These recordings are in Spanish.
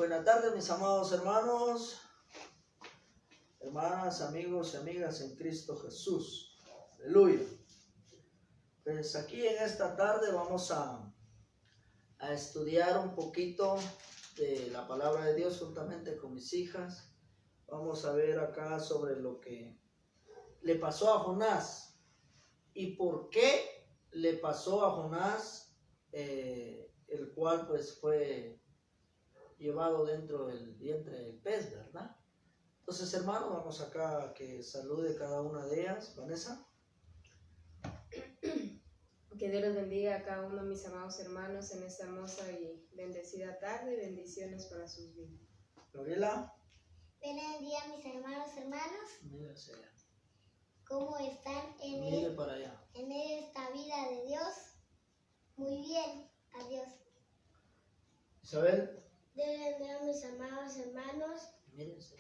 Buenas tardes, mis amados hermanos, hermanas, amigos y amigas en Cristo Jesús. Aleluya. Pues aquí en esta tarde vamos a estudiar un poquito de la palabra de Dios juntamente con mis hijas. Vamos a ver acá sobre lo que le pasó a Jonás y por qué le pasó a Jonás, el cual pues fue llevado dentro del vientre del pez, ¿verdad? Entonces, hermano, vamos acá a que salude cada una de ellas. Vanessa. Que Dios los bendiga a cada uno de mis amados hermanos en esta hermosa y bendecida tarde. Bendiciones para sus vidas. Gabriela. Buenos días, mis hermanos. Mira hacia allá. ¿Cómo están Mire para allá. en esta vida de Dios? Muy bien, adiós. Isabel. Dios bendiga a mis amados hermanos. Mírense.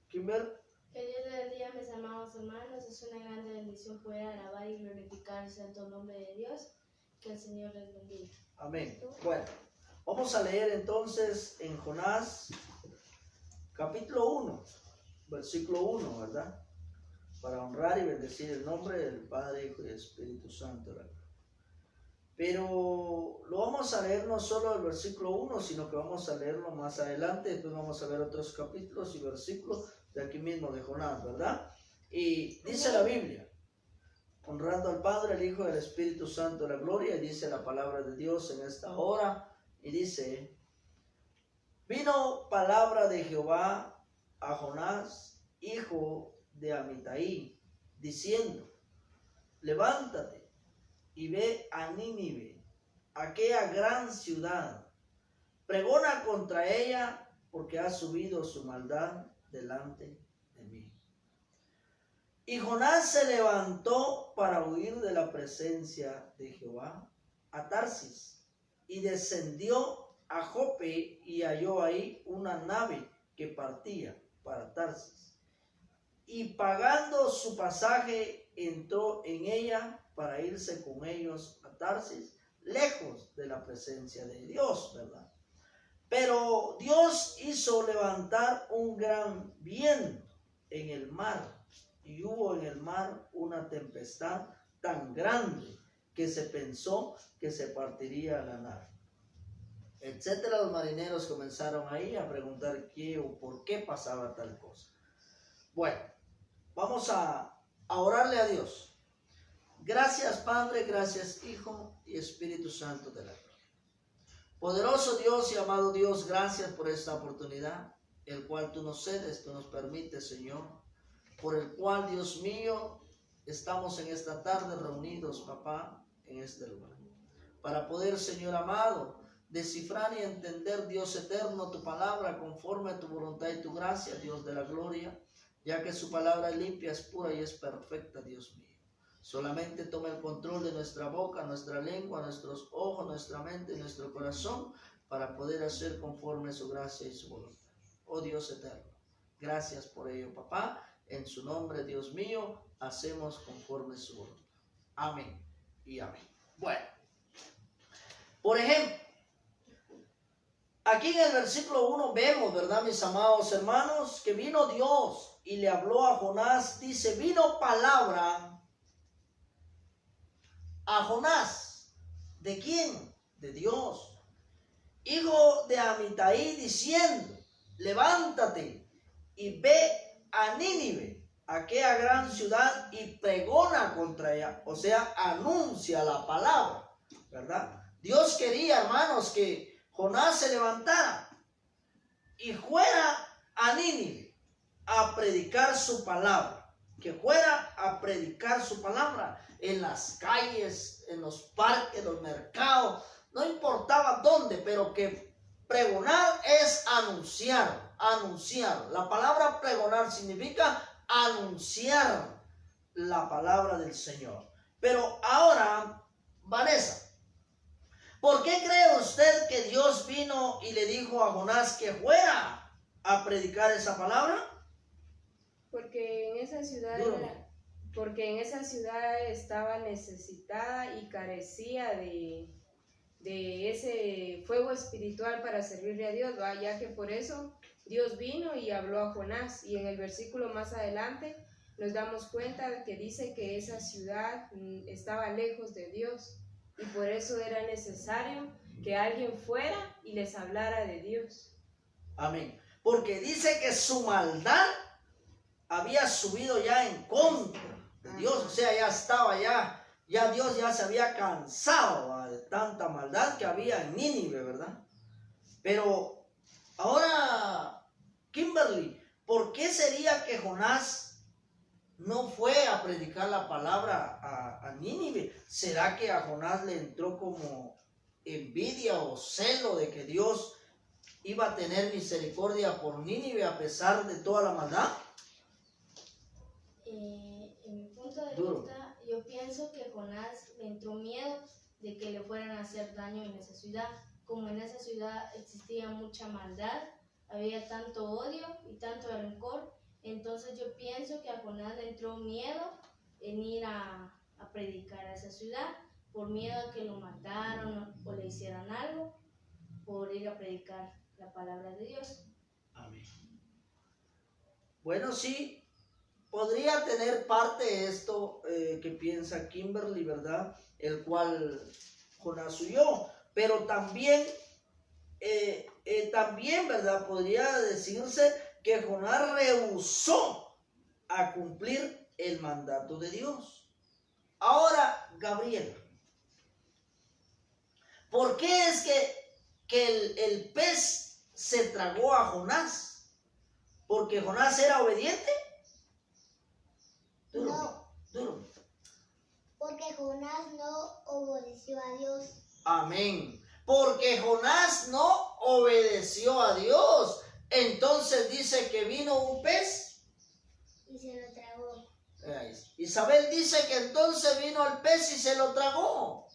Kimber. Que Dios le bendiga a mis amados hermanos. Es una grande bendición poder alabar y glorificar el santo nombre de Dios. Que el Señor les bendiga. Amén. Bueno, vamos a leer entonces en Jonás, capítulo 1, versículo 1, ¿verdad? Para honrar y bendecir el nombre del Padre, Hijo y Espíritu Santo, ¿verdad? Pero lo vamos a leer no solo el versículo 1, sino que vamos a leerlo más adelante. Después vamos a ver otros capítulos y versículos de aquí mismo de Jonás, ¿verdad? Y dice la Biblia, honrando al Padre, al Hijo y al Espíritu Santo, la gloria, y dice la palabra de Dios en esta hora, y dice: vino palabra de Jehová a Jonás, hijo de Amitai, diciendo: levántate y ve a Nínive, aquella gran ciudad, pregona contra ella, porque ha subido su maldad delante de mí. Y Jonás se levantó para huir de la presencia de Jehová a Tarsis, y descendió a Jope, y halló ahí una nave que partía para Tarsis. Y pagando su pasaje, entró en ella para irse con ellos a Tarsis, lejos de la presencia de Dios, ¿verdad? Pero Dios hizo levantar un gran viento en el mar, y hubo en el mar una tempestad tan grande que se pensó que se partiría la nave, etcétera. Los marineros comenzaron ahí a preguntar qué o por qué pasaba tal cosa. Bueno, vamos a orarle a Dios. Gracias, Padre, gracias, Hijo y Espíritu Santo de la gloria. Poderoso Dios y amado Dios, gracias por esta oportunidad, el cual tú nos cedes, tú nos permites, Señor, por el cual, Dios mío, estamos en esta tarde reunidos, papá, en este lugar, para poder, Señor amado, descifrar y entender, Dios eterno, tu palabra conforme a tu voluntad y tu gracia, Dios de la gloria, ya que su palabra es limpia, es pura y es perfecta, Dios mío. Solamente toma el control de nuestra boca, nuestra lengua, nuestros ojos, nuestra mente y nuestro corazón, para poder hacer conforme a su gracia y su voluntad. Oh Dios eterno, gracias por ello, papá. En su nombre, Dios mío, hacemos conforme a su voluntad. Amén y amén. Bueno, por ejemplo, aquí en el versículo 1 vemos, ¿verdad, mis amados hermanos? Que vino Dios y le habló a Jonás. Dice, vino palabra a Jonás. ¿De quién? De Dios. Hijo de Amitai, diciendo, levántate y ve a Nínive, aquella gran ciudad, y pregona contra ella. O sea, anuncia la palabra, ¿verdad? Dios quería, hermanos, que Jonás se levantara y fuera a Nínive a predicar su palabra. Que fuera a predicar su palabra en las calles, en los parques, en los mercados, no importaba dónde, pero que pregonar es anunciar, anunciar. La palabra pregonar significa anunciar la palabra del Señor. Pero ahora, Vanessa, ¿por qué cree usted que Dios vino y le dijo a Jonás que fuera a predicar esa palabra? Porque en esa ciudad estaba necesitada y carecía de de ese fuego espiritual para servirle a Dios, ¿va? Ya que por eso Dios vino y habló a Jonás. Y en el versículo más adelante nos damos cuenta de que dice que esa ciudad estaba lejos de Dios y por eso era necesario que alguien fuera y les hablara de Dios. Amén. Porque dice que su maldad había subido ya en contra de Dios. O sea, ya estaba ya Dios ya se había cansado, ¿va?, de tanta maldad que había en Nínive, ¿verdad? Pero ahora, Kimberly, ¿por qué sería que Jonás no fue a predicar la palabra a Nínive? ¿Será que a Jonás le entró como envidia o celo de que Dios iba a tener misericordia por Nínive a pesar de toda la maldad? En mi punto de Duro. vista, yo pienso que Jonás le entró miedo de que le fueran a hacer daño en esa ciudad. Como en esa ciudad existía mucha maldad, había tanto odio y tanto rencor, entonces yo pienso que a Jonás le entró miedo en ir a predicar a esa ciudad, por miedo a que lo mataran o le hicieran algo, por ir a predicar la palabra de Dios. Amén. Bueno, sí, podría tener parte esto que piensa Kimberly, ¿verdad? El cual Jonás huyó, pero también, ¿verdad? Podría decirse que Jonás rehusó a cumplir el mandato de Dios. Ahora, Gabriel, ¿por qué es que el pez se tragó a Jonás? ¿Porque Jonás era obediente? No, Duro. porque Jonás no obedeció a Dios. Amén. Porque Jonás no obedeció a Dios. Entonces dice que vino un pez. Y se lo tragó. Isabel dice que entonces vino el pez y se lo tragó.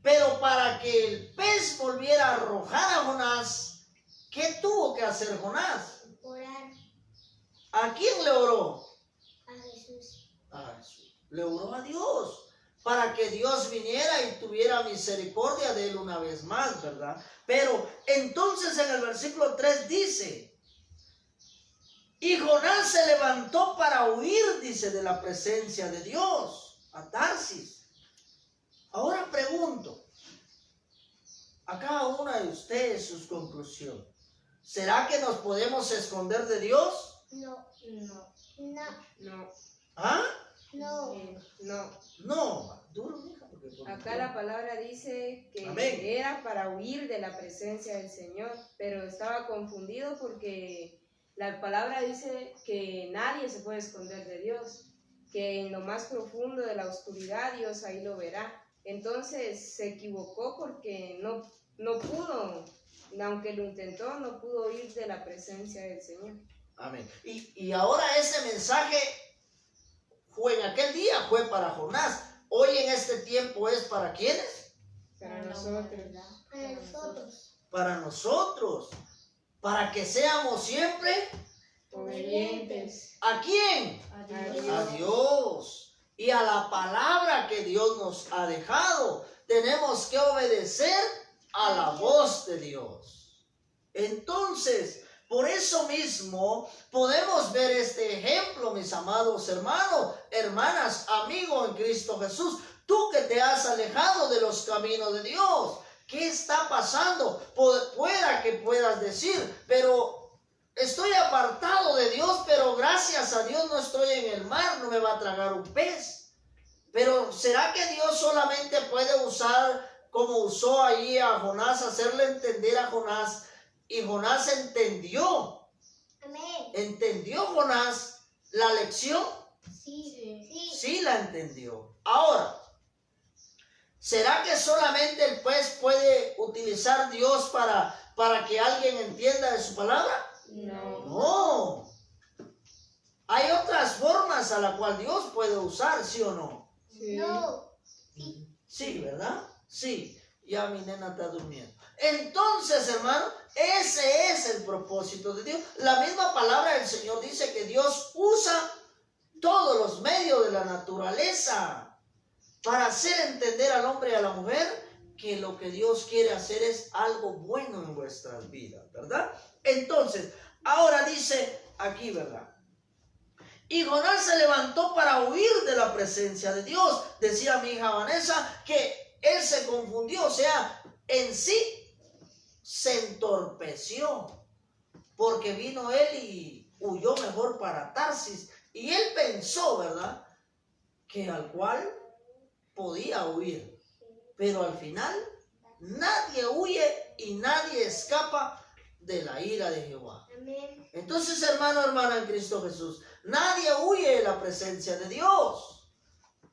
Pero para que el pez volviera a arrojar a Jonás, ¿qué tuvo que hacer Jonás? Orar ¿A quién le oró? a Jesús. A Jesús. Le oró a Dios para que Dios viniera y tuviera misericordia de él una vez más, ¿verdad? Pero entonces en el versículo 3 dice: y Jonás se levantó para huir, dice, de la presencia de Dios, a Tarsis. Ahora pregunto a cada una de ustedes sus conclusiones. ¿Será que nos podemos esconder de Dios? No, No. no, No, ¿Ah? no. no. No, duro, mija, porque Acá la palabra dice que Amén. era para huir de la presencia del Señor, pero estaba confundido porque la palabra dice que nadie se puede esconder de Dios, que en lo más profundo de la oscuridad Dios ahí lo verá. Entonces se equivocó porque no pudo, aunque lo intentó, no pudo huir de la presencia del Señor. Amén. Y ahora ese mensaje fue en aquel día, fue para Jonás. Hoy en este tiempo es para ¿quiénes? Para la nosotros. humanidad. Para nosotros. Para nosotros. Para que seamos siempre Obedientes. ¿a quién? A Dios. A Dios. Y a la palabra que Dios nos ha dejado. Tenemos que obedecer a la voz de Dios. Entonces, por eso mismo podemos ver este ejemplo, mis amados hermanos, hermanas, amigos en Cristo Jesús. Tú que te has alejado de los caminos de Dios, ¿qué está pasando? Pueda que puedas decir, pero estoy apartado de Dios, pero gracias a Dios no estoy en el mar, no me va a tragar un pez. Pero ¿será que Dios solamente puede usar como usó ahí a Jonás, hacerle entender a Jonás? Y Jonás entendió. Amén. ¿Entendió Jonás la lección? Sí, sí. Sí la entendió. Ahora, ¿será que solamente el pez puede utilizar Dios para que alguien entienda de su palabra? No. No. Hay otras formas a las cuales Dios puede usar, ¿sí o no? Sí. No. Sí. Sí, ¿verdad? Sí. Ya mi nena está durmiendo. Entonces, hermano, ese es el propósito de Dios. La misma palabra del Señor dice que Dios usa todos los medios de la naturaleza para hacer entender al hombre y a la mujer que lo que Dios quiere hacer es algo bueno en vuestras vidas, ¿verdad? Entonces, ahora dice aquí, ¿verdad? Y Jonás se levantó para huir de la presencia de Dios. Decía mi hija Vanessa que él se confundió, o sea, en sí se entorpeció, porque vino él y huyó mejor para Tarsis. Y él pensó, ¿verdad?, que al cual podía huir. Pero al final nadie huye y nadie escapa de la ira de Jehová. Amén. Entonces, hermano, hermana en Cristo Jesús, nadie huye de la presencia de Dios.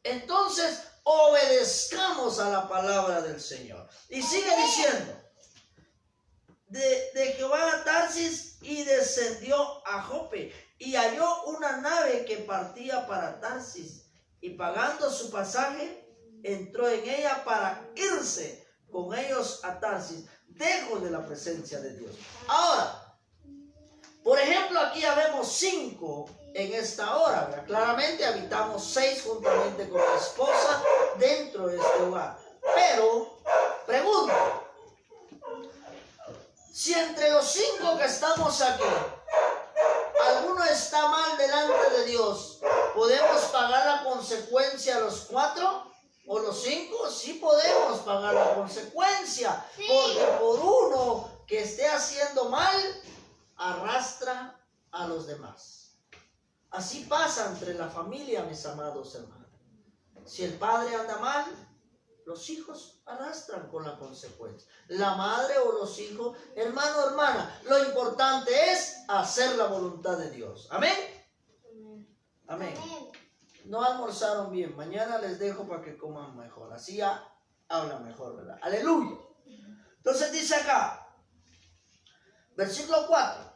Entonces, obedezcamos a la palabra del Señor. Y sigue diciendo, de Jehová a Tarsis, y descendió a Jope, y halló una nave que partía para Tarsis, y pagando su pasaje, entró en ella para irse con ellos a Tarsis, lejos de la presencia de Dios. Ahora, por ejemplo, aquí ya vemos 5 en esta hora, ¿verdad? Claramente habitamos 6 juntamente con la esposa dentro de este hogar. Pero, pregunto, si entre los 5 que estamos aquí, alguno está mal delante de Dios, ¿podemos pagar la consecuencia a los 4 o los 5? Sí podemos pagar la consecuencia, porque por uno que esté haciendo mal, arrastra a los demás. Así pasa entre la familia, mis amados hermanos. Si el padre anda mal, los hijos arrastran con la consecuencia. La madre o los hijos, hermano, hermana, lo importante es hacer la voluntad de Dios. Amén. Amén. Amén. No almorzaron bien, mañana les dejo para que coman mejor. Así ya hablan mejor, ¿verdad? Aleluya. Entonces dice acá, versículo 4.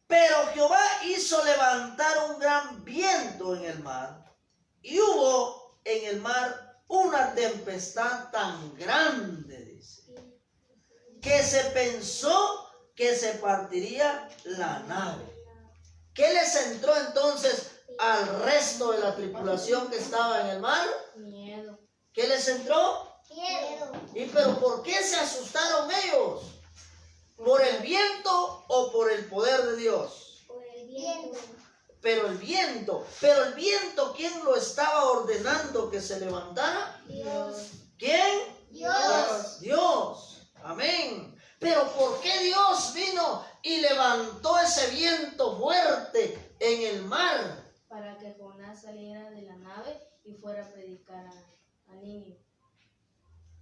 Pero Jehová hizo levantar un gran viento en el mar, y hubo en el mar una tempestad tan grande, dice, que se pensó que se partiría la nave. ¿Qué les entró entonces al resto de la tripulación que estaba en el mar? Miedo. ¿Qué les entró? Miedo. ¿Y pero por qué se asustaron ellos? ¿Por el viento o por el poder de Dios? Por el viento. Pero el viento, ¿quién lo estaba ordenando que se levantara? Dios. ¿Quién? Dios. Dios. Amén. Pero ¿por qué Dios vino y levantó ese viento fuerte en el mar? Para que Jonás saliera de la nave y fuera a predicar a Nínive.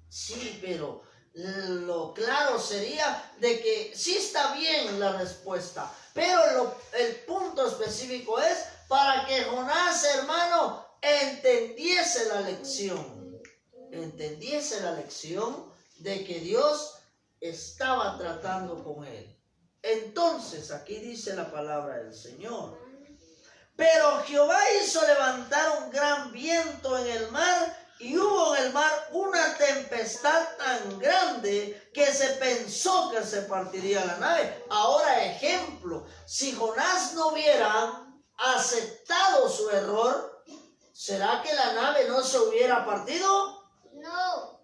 Sí, pero lo claro sería de que sí está bien la respuesta, pero el punto específico es para que Jonás, hermano, entendiese la lección de que Dios estaba tratando con él. Entonces, aquí dice la palabra del Señor. Pero Jehová hizo levantar un gran viento en el mar, y hubo en el mar una tempestad tan grande que se pensó que se partiría la nave. Ahora, ejemplo, si Jonás no hubiera aceptado su error, ¿será que la nave no se hubiera partido? No.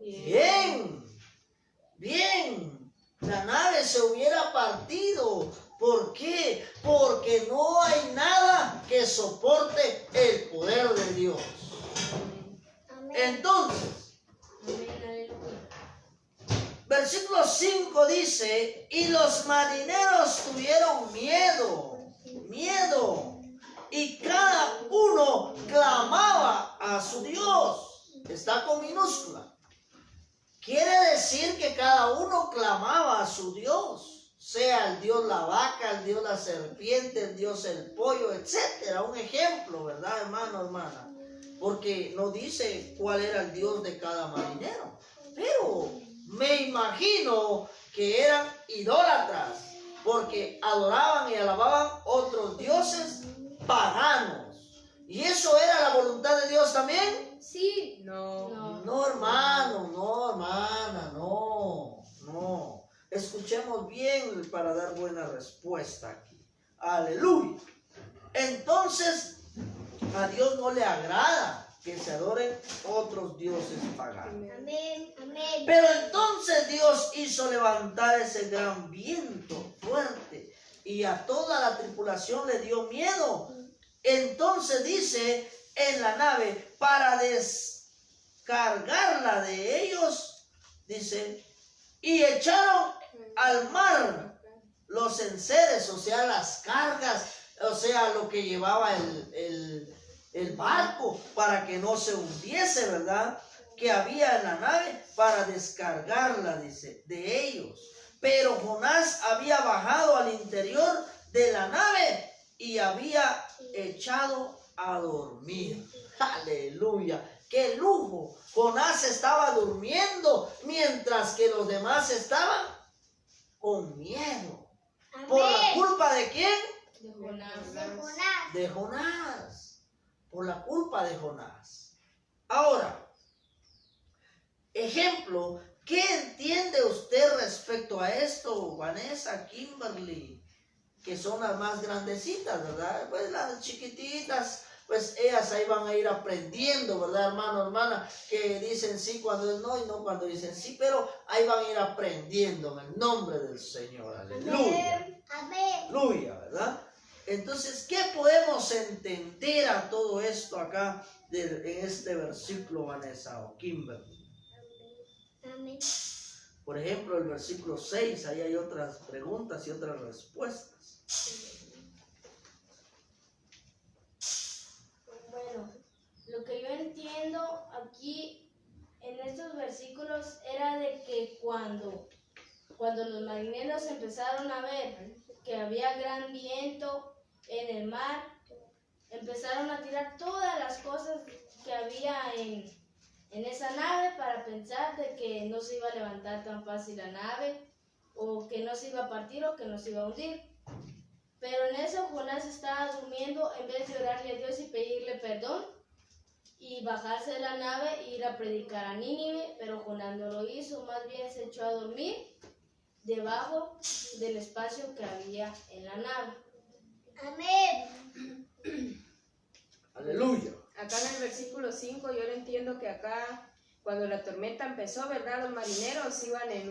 Bien, la nave se hubiera partido. ¿Por qué? Porque no hay nada que soporte el poder de Dios. Amén. Entonces, Amén, aleluya. versículo 5 dice, y los marineros tuvieron miedo, y cada uno clamaba a su Dios. Está con minúscula. Quiere decir que cada uno clamaba a su Dios, sea el Dios la vaca, el Dios la serpiente, el Dios el pollo, etcétera. Un ejemplo, ¿verdad, hermano, hermana? Porque no dice cuál era el Dios de cada marinero. Pero me imagino que eran idólatras, porque adoraban y alababan otros dioses paganos. ¿Y eso era la voluntad de Dios también? Sí, no. No, hermano, no, hermana, no. Escuchemos bien para dar buena respuesta aquí. Aleluya. Entonces, a Dios no le agrada que se adoren otros dioses paganos. Amén. Amén. Pero entonces Dios hizo levantar ese gran viento fuerte y a toda la tripulación le dio miedo. Entonces dice en la nave, para descargarla de ellos, dice, y echaron al mar los enseres, o sea, las cargas, o sea, lo que llevaba el barco para que no se hundiese, ¿verdad? Que había en la nave para descargarla, dice, de ellos. Pero Jonás había bajado al interior de la nave y había echado a dormir. Aleluya, qué lujo. Jonás estaba durmiendo mientras que los demás estaban con miedo. ¿Por la culpa de quién? De Jonás. De Jonás. De Jonás. Por la culpa de Jonás. Ahora, ejemplo, ¿qué entiende usted respecto a esto, Vanessa, Kimberly? Que son las más grandecitas, ¿verdad? Pues las chiquititas, pues ellas ahí van a ir aprendiendo, ¿verdad, hermano, hermana? Que dicen sí cuando es no y no cuando dicen sí, pero ahí van a ir aprendiendo en el nombre del Señor. Aleluya. Amén. Aleluya, ¿verdad? Entonces, ¿qué podemos entender a todo esto acá en este versículo, Vanessa o Kimberly? Amén. Por ejemplo, el versículo 6, ahí hay otras preguntas y otras respuestas. Bueno, lo que yo entiendo aquí en estos versículos era de que cuando los marineros empezaron a ver que había gran viento en el mar, empezaron a tirar todas las cosas que había en esa nave para pensar de que no se iba a levantar tan fácil la nave, o que no se iba a partir o que no se iba a hundir. Pero en eso Jonás estaba durmiendo, en vez de orarle a Dios y pedirle perdón y bajarse de la nave e ir a predicar a Nínive, pero Jonás no lo hizo, más bien se echó a dormir debajo del espacio que había en la nave. Amén. Aleluya. Acá en el versículo 5 yo lo entiendo que acá cuando la tormenta empezó, ¿verdad? Los marineros iban en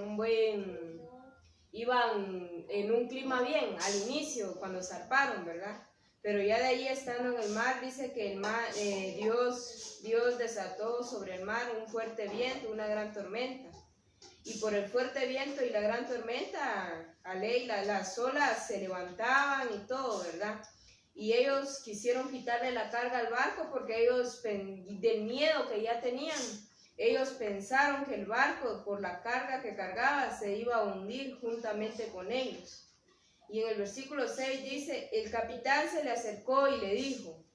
un clima bien al inicio cuando zarparon, ¿verdad? Pero ya de ahí estando en el mar, dice que el mar, Dios desató sobre el mar un fuerte viento, una gran tormenta. Y por el fuerte viento y la gran tormenta, las olas se levantaban y todo, ¿verdad? Y ellos quisieron quitarle la carga al barco porque ellos, del miedo que ya tenían, ellos pensaron que el barco, por la carga que cargaba, se iba a hundir juntamente con ellos. Y en el versículo 6 dice, el capitán se le acercó y le dijo,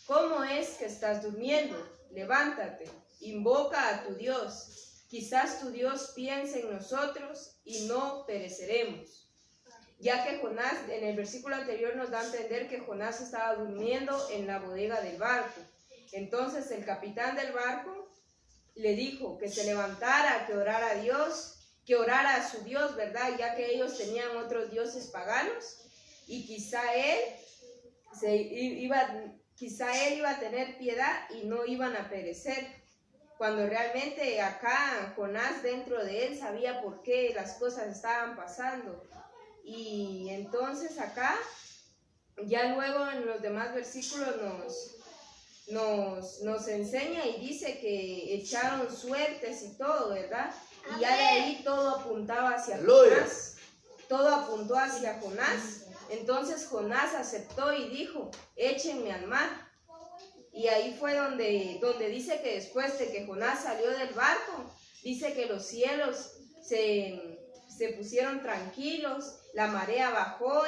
¿cómo es que estás durmiendo? Levántate, invoca a tu Dios. Quizás tu Dios piense en nosotros y no pereceremos. Ya que Jonás, en el versículo anterior nos da a entender que Jonás estaba durmiendo en la bodega del barco. Entonces el capitán del barco le dijo que se levantara, que orara a Dios, que orara a su Dios, ¿verdad? Ya que ellos tenían otros dioses paganos y quizá él iba a tener piedad y no iban a perecer. Cuando realmente acá Jonás dentro de él sabía por qué las cosas estaban pasando. Y entonces acá, ya luego en los demás versículos nos enseña y dice que echaron suertes y todo, ¿verdad? Y ya de ahí todo apuntaba hacia Jonás. Todo apuntó hacia Jonás. Entonces Jonás aceptó y dijo, échenme al mar. Y ahí fue donde dice que después de que Jonás salió del barco, dice que los cielos se pusieron tranquilos, la marea bajó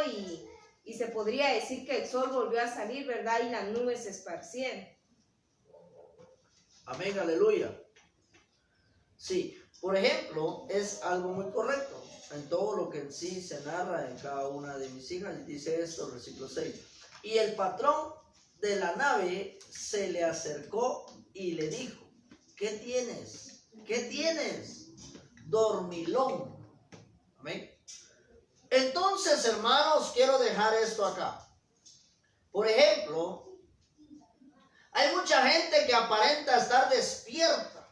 y se podría decir que el sol volvió a salir, ¿verdad? Y las nubes se esparcieron. Amén, aleluya. Sí, por ejemplo, es algo muy correcto en todo lo que en sí se narra en cada una de mis hijas. Dice esto, versículo 6. Y el patrón de la nave se le acercó y le dijo, ¿qué tienes? ¿Qué tienes? Dormilón. Amén. Entonces, hermanos, quiero dejar esto acá. Por ejemplo, Hay mucha gente que aparenta estar despierta,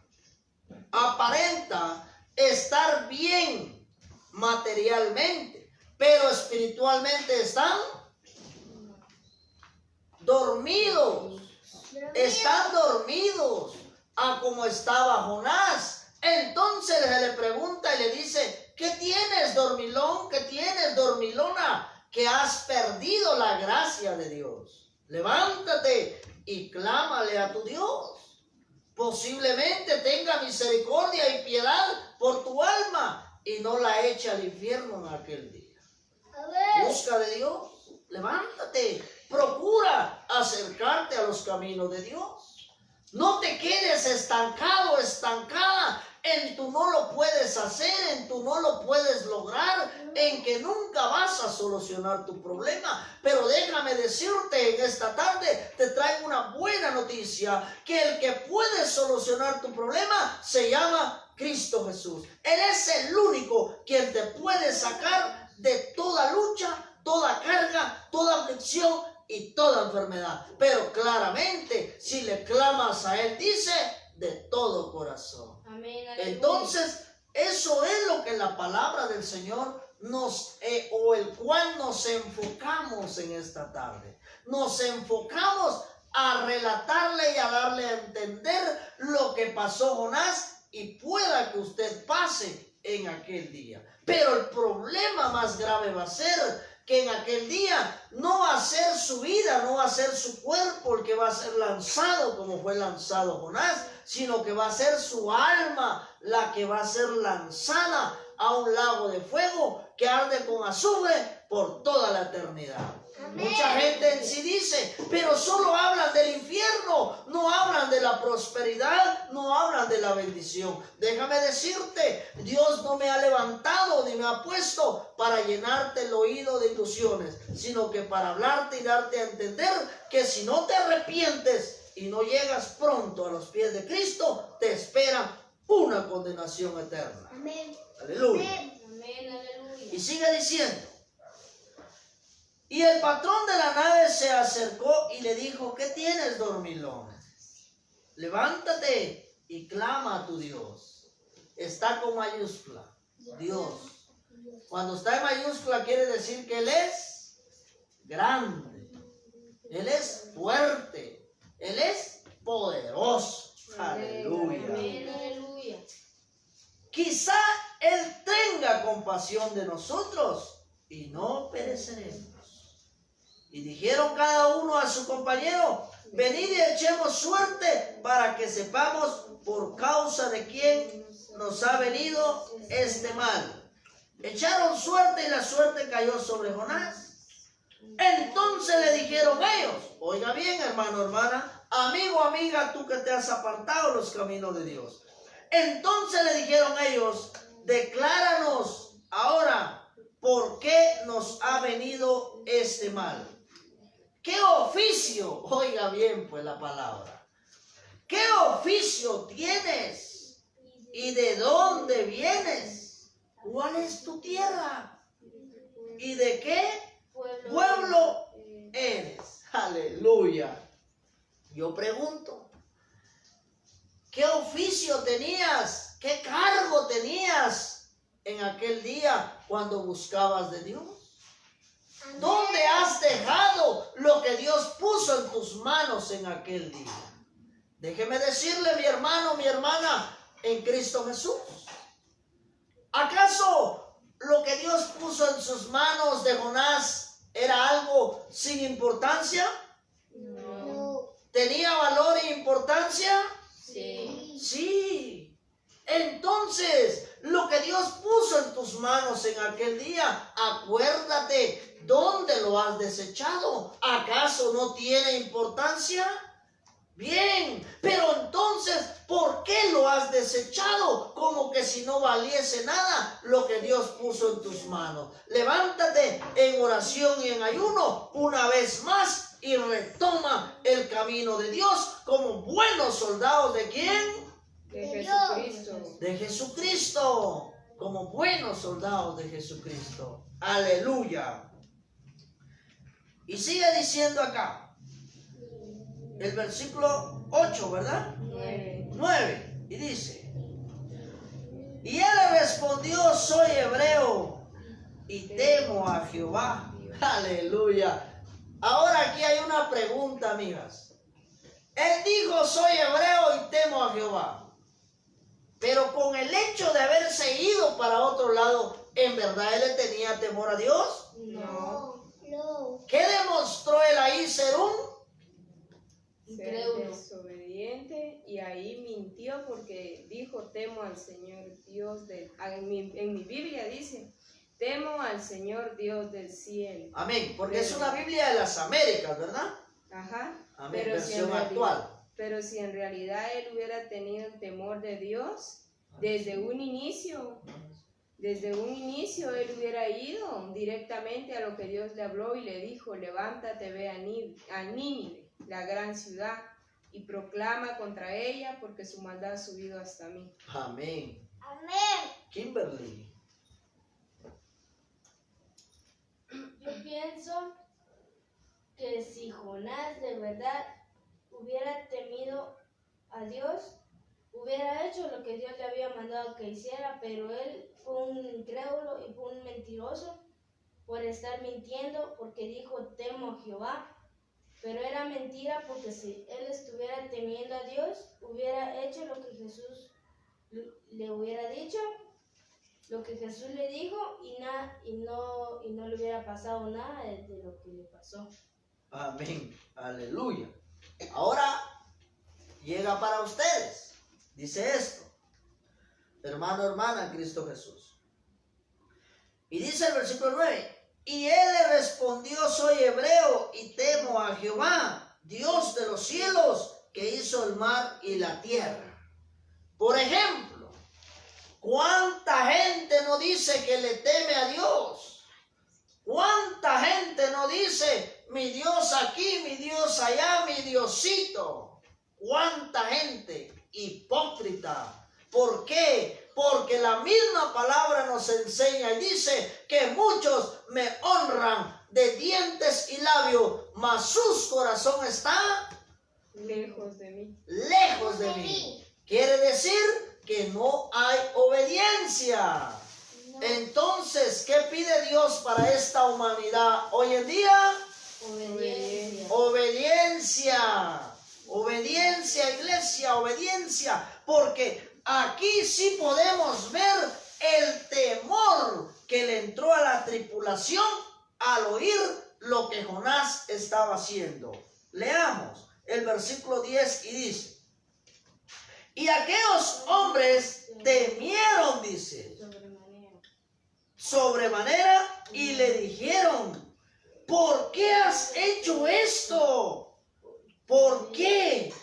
aparenta estar bien materialmente, pero espiritualmente están dormidos. Están dormidos, a como estaba Jonás. Entonces se le pregunta y le dice: ¿qué tienes, dormilón? ¿Qué tienes, dormilona? Que has perdido la gracia de Dios. Levántate y clámale a tu Dios. Posiblemente tenga misericordia y piedad por tu alma y no la eche al infierno en aquel día. Busca de Dios. Levántate. Procura acercarte a los caminos de Dios. No te quedes estancado, estancada en tu no lo puedes hacer, en tu no lo puedes lograr, en que nunca vas a solucionar tu problema. Pero déjame decirte, en esta tarde te traigo una buena noticia, que el que puede solucionar tu problema se llama Cristo Jesús. Él es el único quien te puede sacar de toda lucha, toda carga, toda aflicción y toda enfermedad. Pero claramente, si le clamas a Él, dice, de todo corazón. Amén. Entonces, eso es lo que la palabra del Señor nos, o el cual nos enfocamos en esta tarde. Nos enfocamos a relatarle y a darle a entender lo que pasó Jonás, y pueda que usted pase en aquel día. Pero el problema más grave va a ser que en aquel día no va a ser su vida, no va a ser su cuerpo el que va a ser lanzado como fue lanzado Jonás, sino que va a ser su alma la que va a ser lanzada a un lago de fuego que arde con azufre por toda la eternidad. Amén. Mucha gente en sí dice, pero solo hablan del infierno, no hablan de la prosperidad, no hablan de la bendición. Déjame decirte, Dios no me ha levantado ni me ha puesto para llenarte el oído de ilusiones, sino que para hablarte y darte a entender que si no te arrepientes y no llegas pronto a los pies de Cristo, te espera una condenación eterna. Amén. Aleluya. Amén, aleluya. Y sigue diciendo: y el patrón de la nave se acercó y le dijo: ¿qué tienes, dormilón? Levántate y clama a tu Dios. Está con mayúscula, Dios. Cuando está en mayúscula quiere decir que Él es grande, Él es fuerte, Él es poderoso. Aleluya. Amén, aleluya. Quizá Él tenga compasión de nosotros y no pereceremos. Y dijeron cada uno a su compañero: venid y echemos suerte para que sepamos por causa de quién nos ha venido este mal. Echaron suerte y la suerte cayó sobre Jonás. Entonces le dijeron ellos: oiga bien, hermano, hermana, amigo, amiga, tú que te has apartado de los caminos de Dios. Entonces le dijeron ellos: decláranos ahora por qué nos ha venido este mal. ¿Qué oficio? Oiga bien pues la palabra. ¿Qué oficio tienes? ¿Y de dónde vienes? ¿Cuál es tu tierra? ¿Y de qué pueblo eres? Aleluya. Yo pregunto, ¿qué oficio tenías? ¿Qué cargo tenías en aquel día cuando buscabas de Dios? ¿Dónde has dejado lo que Dios puso en tus manos en aquel día? Déjeme decirle, mi hermano, mi hermana, en Cristo Jesús, ¿acaso lo que Dios puso en sus manos de Jonás era algo sin importancia? No. ¿Tenía valor e importancia? Sí. Sí. Entonces, lo que Dios puso en tus manos en aquel día, acuérdate, ¿dónde lo has desechado? ¿Acaso no tiene importancia? Bien, pero entonces, ¿por qué lo has desechado? Como que si no valiese nada lo que Dios puso en tus manos. Levántate en oración y en ayuno una vez más y retoma el camino de Dios como buenos soldados ¿de quién? De Jesucristo. De Jesucristo, como buenos soldados de Jesucristo. Aleluya. Y sigue diciendo acá: el versículo 8, ¿verdad? 9. Y dice, y él le respondió, soy hebreo y temo a Jehová. Aleluya. Ahora aquí hay una pregunta, amigas. Él dijo, soy hebreo y temo a Jehová. Pero con el hecho de haberse ido para otro lado, ¿en verdad él le tenía temor a Dios? No. No. ¿Qué demostró él ahí? Ser un Ser Incrédulo. desobediente, y ahí mintió porque dijo, temo al Señor Dios del... En mi Biblia dice, temo al Señor Dios del cielo. amén, porque es una Biblia de las Américas, ¿verdad? Ajá. Amén, Pero si en versión realidad- actual. Pero si en realidad él hubiera tenido el temor de Dios, desde un inicio él hubiera ido directamente a lo que Dios le habló y le dijo, levántate, ve a Nínive, la gran ciudad, y proclama contra ella porque su maldad ha subido hasta mí. Amén. Amén. Kimberly. Yo pienso que si Jonás de verdad hubiera temido a Dios, hubiera hecho lo que Dios le había mandado que hiciera, pero él fue un incrédulo y fue un mentiroso por estar mintiendo, porque dijo, temo a Jehová. Pero era mentira, porque si él estuviera temiendo a Dios, hubiera hecho lo que Jesús le hubiera dicho, lo que Jesús le dijo, y no le hubiera pasado nada de lo que le pasó. Amén. Aleluya. Ahora llega para ustedes. Dice esto. Hermano, hermana, en Cristo Jesús. Y dice el versículo 9. Y él le respondió, soy hebreo y temo a Jehová, Dios de los cielos, que hizo el mar y la tierra. Por ejemplo, ¿cuánta gente no dice que le teme a Dios? ¿Cuánta gente no dice, mi Dios aquí, mi Dios allá, mi Diosito? ¿Cuánta gente hipócrita? ¿Por qué? Porque la misma palabra nos enseña y dice que muchos me honran de dientes y labios, mas su corazón está Lejos de mí. lejos de mí. Quiere decir que no hay obediencia. No. Entonces, ¿qué pide Dios para esta humanidad hoy en día? Obediencia. Obediencia. Obediencia, iglesia, obediencia. Porque aquí sí podemos ver el temor que le entró a la tripulación al oír lo que Jonás estaba haciendo. Leamos el versículo 10 y dice, y aquellos hombres temieron, dice, sobremanera, y le dijeron, ¿por qué has hecho esto? ¿Por qué?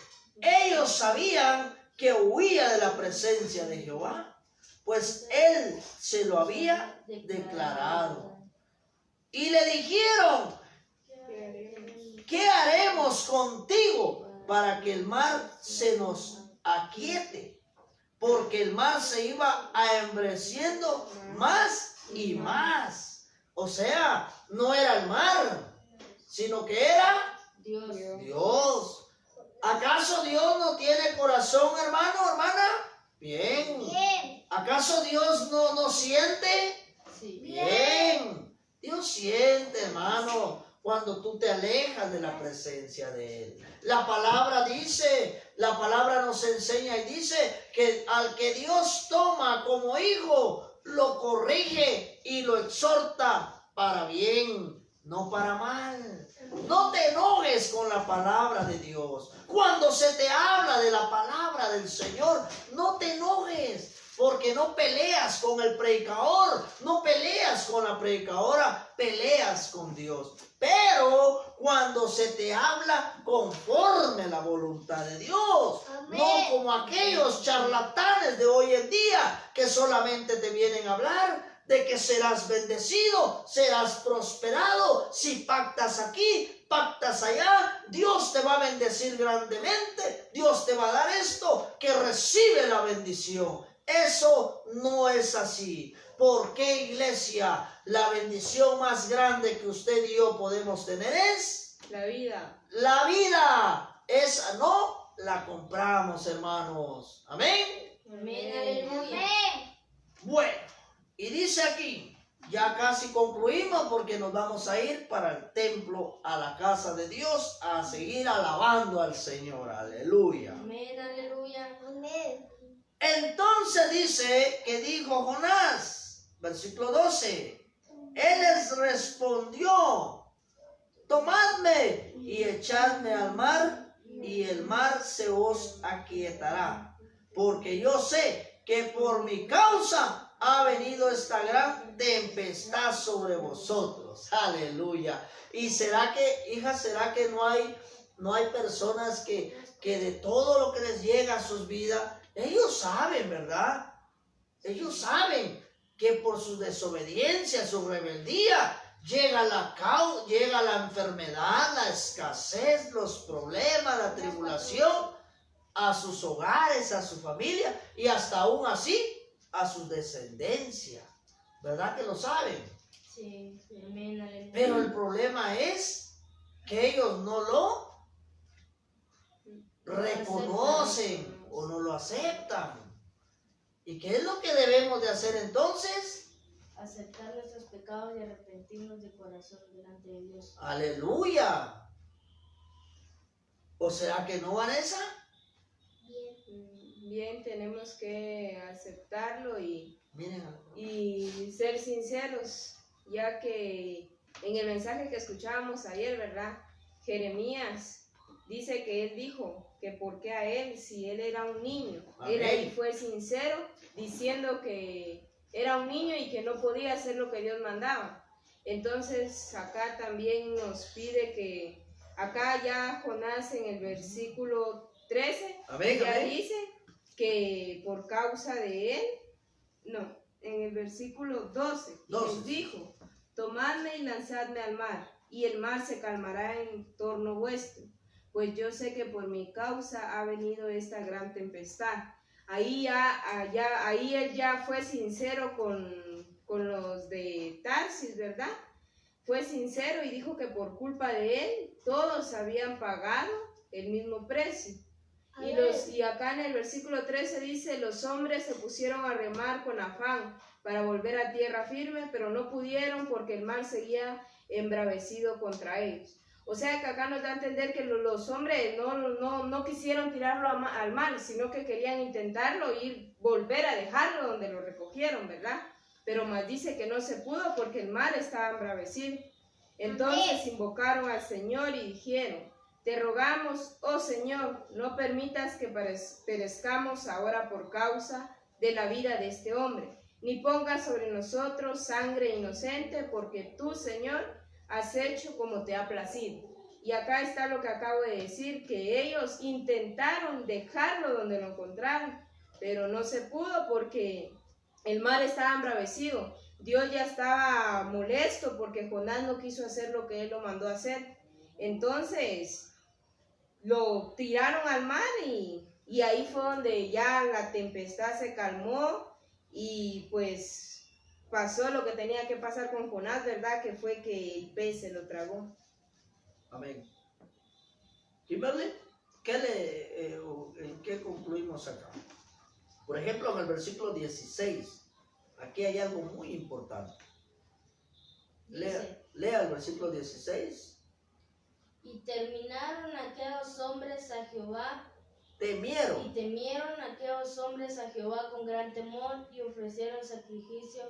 Ellos sabían que huía de la presencia de Jehová, pues él se lo había declarado. Y le dijeron, ¿qué haremos contigo para que el mar se nos aquiete? Porque el mar se iba embraveciendo más y más. O sea, no era el mar, sino que era Dios. Dios. ¿Acaso Dios no tiene corazón, hermano, hermana? Bien. Bien. ¿Acaso Dios no siente? Sí. Bien. Dios siente, hermano, cuando tú te alejas de la presencia de Él. La palabra dice, la palabra nos enseña y dice que al que Dios toma como hijo, lo corrige y lo exhorta para bien, no para mal. No te enojes con la palabra de Dios. Cuando se te habla de la palabra del Señor, no te enojes, porque no peleas con el predicador, no peleas con la predicadora, peleas con Dios. Pero cuando se te habla conforme a la voluntad de Dios, Amén. no como aquellos charlatanes de hoy en día que solamente te vienen a hablar de que serás bendecido, serás prosperado, si pactas aquí, pactas allá, Dios te va a bendecir grandemente, Dios te va a dar esto, que recibe la bendición. Eso no es así. ¿Por qué, iglesia? La bendición más grande que usted y yo podemos tener es La vida. la vida. esa no la compramos, hermanos. Amén. Amén, aleluya. Amén. Bueno, y dice aquí, ya casi concluimos porque nos vamos a ir para el templo, a la casa de Dios, a seguir alabando al Señor. Aleluya. Amén, aleluya. Amén. Entonces dice que dijo Jonás, versículo 12, él les respondió, tomadme y echadme al mar, y el mar se os aquietará, porque yo sé que por mi causa ha venido esta gran tempestad sobre vosotros. Aleluya. Y será que, hija, será que no hay personas que de todo lo que les llega a sus vidas, ellos saben, ¿verdad? Ellos saben que por su desobediencia, su rebeldía, llega la enfermedad, la escasez, los problemas, la tribulación a sus hogares, a su familia y hasta aún así a su descendencia. ¿Verdad que lo saben? Sí, amén, aleluya. Pero el problema es que ellos no lo reconocen o no lo aceptan. ¿Y qué es lo que debemos de hacer entonces? Aceptar nuestros pecados y arrepentirnos de corazón delante de Dios. Aleluya. ¿O será que no, Vanessa? Bien, tenemos que aceptarlo Miren, y ser sinceros, ya que en el mensaje que escuchábamos ayer, ¿verdad? Jeremías dice que él dijo que por qué a él, si él era un niño. Amén. Él ahí fue sincero diciendo que era un niño y que no podía hacer lo que Dios mandaba. Entonces acá también nos pide que, acá ya Jonás en el versículo 13, amén, ya amén. dice que por causa de él, no, en el versículo 12, 12. les dijo, tomadme y lanzadme al mar, y el mar se calmará en torno vuestro, pues yo sé que por mi causa ha venido esta gran tempestad. Ahí él ya fue sincero con los de Tarsis, ¿verdad? Fue sincero y dijo que por culpa de él todos habían pagado el mismo precio. Y acá en el versículo 13 dice, los hombres se pusieron a remar con afán para volver a tierra firme, pero no pudieron porque el mar seguía embravecido contra ellos. O sea que acá nos da a entender que los hombres no quisieron tirarlo al mar, sino que querían intentarlo y volver a dejarlo donde lo recogieron, ¿verdad? Pero más dice que no se pudo porque el mar estaba embravecido. Entonces invocaron al Señor y dijeron, te rogamos, oh Señor, no permitas que perezcamos ahora por causa de la vida de este hombre, ni pongas sobre nosotros sangre inocente, porque tú, Señor, has hecho como te ha placido. Y acá está lo que acabo de decir, que ellos intentaron dejarlo donde lo encontraron, pero no se pudo porque el mar estaba embravecido. Dios ya estaba molesto porque Jonás no quiso hacer lo que él lo mandó a hacer. Entonces lo tiraron al mar y ahí fue donde ya la tempestad se calmó y pues pasó lo que tenía que pasar con Jonás, ¿verdad? Que fue que el pez se lo tragó. Amén. Kimberly, ¿en qué concluimos acá? Por ejemplo, en el versículo 16, aquí hay algo muy importante. Lea el versículo 16. Y terminaron aquellos hombres a Jehová, Temieron. y temieron aquellos hombres a Jehová con gran temor, y ofrecieron sacrificio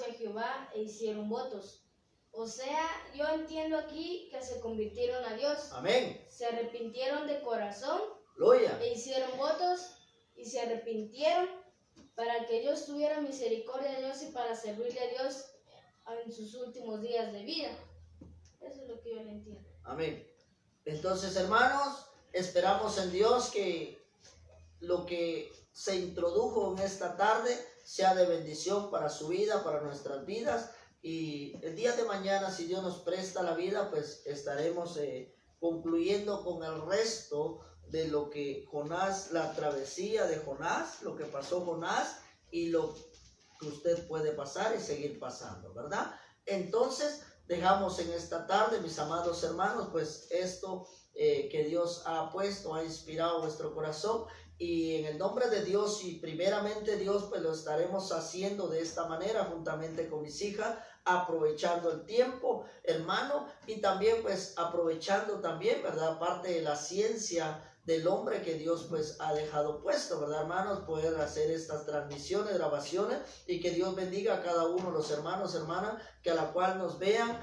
a Jehová, e hicieron votos. O sea, yo entiendo aquí que se convirtieron a Dios. Amén. Se arrepintieron de corazón, Aleluya. e hicieron votos, y se arrepintieron para que Dios tuviera misericordia de Dios y para servirle a Dios en sus últimos días de vida. Eso es lo que yo le entiendo. Amén. Entonces, hermanos, esperamos en Dios que lo que se introdujo en esta tarde sea de bendición para su vida, para nuestras vidas. Y el día de mañana, si Dios nos presta la vida, pues estaremos concluyendo con el resto de lo que Jonás, la travesía de Jonás, lo que pasó Jonás y lo que usted puede pasar y seguir pasando, ¿verdad? Entonces, dejamos en esta tarde, mis amados hermanos, pues esto que Dios ha puesto, ha inspirado vuestro corazón, y en el nombre de Dios y primeramente Dios, pues lo estaremos haciendo de esta manera juntamente con mis hijas, aprovechando el tiempo, hermano, y también pues aprovechando también, ¿verdad?, parte de la ciencia del hombre que Dios pues ha dejado puesto, ¿verdad, hermanos? Poder hacer estas transmisiones, grabaciones, y que Dios bendiga a cada uno de los hermanos, hermanas, que a la cual nos vean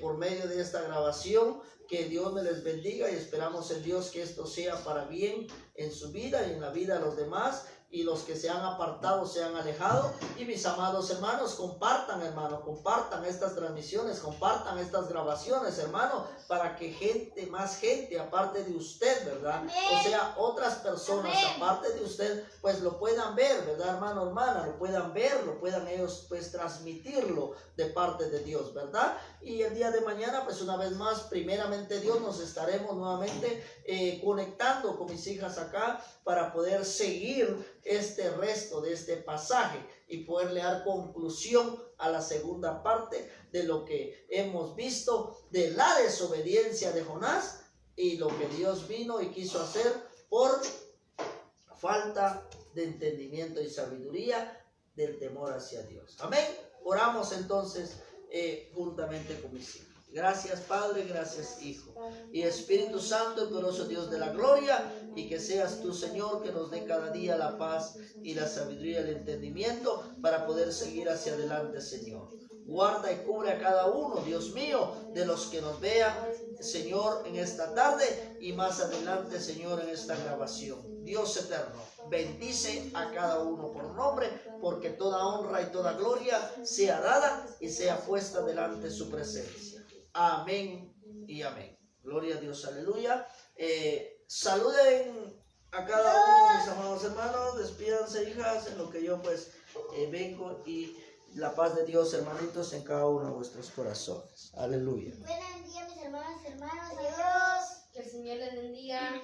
por medio de esta grabación. Que Dios me les bendiga y esperamos en Dios que esto sea para bien en su vida y en la vida de los demás, y los que se han apartado, se han alejado. Y mis amados hermanos, compartan, hermano, compartan estas transmisiones, compartan estas grabaciones, hermano, para que gente, más gente aparte de usted, ¿verdad? Amén. O sea, otras personas Amén. aparte de usted, pues lo puedan ver, ¿verdad, hermano, hermana? Lo puedan ver, lo puedan ellos pues transmitirlo de parte de Dios, ¿verdad? Y el día de mañana, pues una vez más, primeramente Dios, nos estaremos nuevamente conectando con mis hijas acá para poder seguir este resto de este pasaje y poderle dar conclusión a la segunda parte de lo que hemos visto de la desobediencia de Jonás y lo que Dios vino y quiso hacer por falta de entendimiento y sabiduría del temor hacia Dios. Amén. Oramos entonces juntamente con mis hijos. Gracias Padre, gracias Hijo y Espíritu Santo, poderoso Dios de la gloria, y que seas tú, Señor, que nos dé cada día la paz y la sabiduría y el entendimiento para poder seguir hacia adelante, Señor. Guarda y cubre a cada uno, Dios mío, de los que nos vean, Señor, en esta tarde y más adelante, Señor, en esta grabación. Dios eterno, bendice a cada uno por nombre, porque toda honra y toda gloria sea dada y sea puesta delante de su presencia. Amén y amén. Gloria a Dios, aleluya. Saluden a cada uno de mis amados hermanos, despídanse, hijas, en lo que yo pues vengo, y la paz de Dios, hermanitos, en cada uno de vuestros corazones. Aleluya. Buen día, mis hermanos, hermanos. Adiós. Que el Señor les bendiga.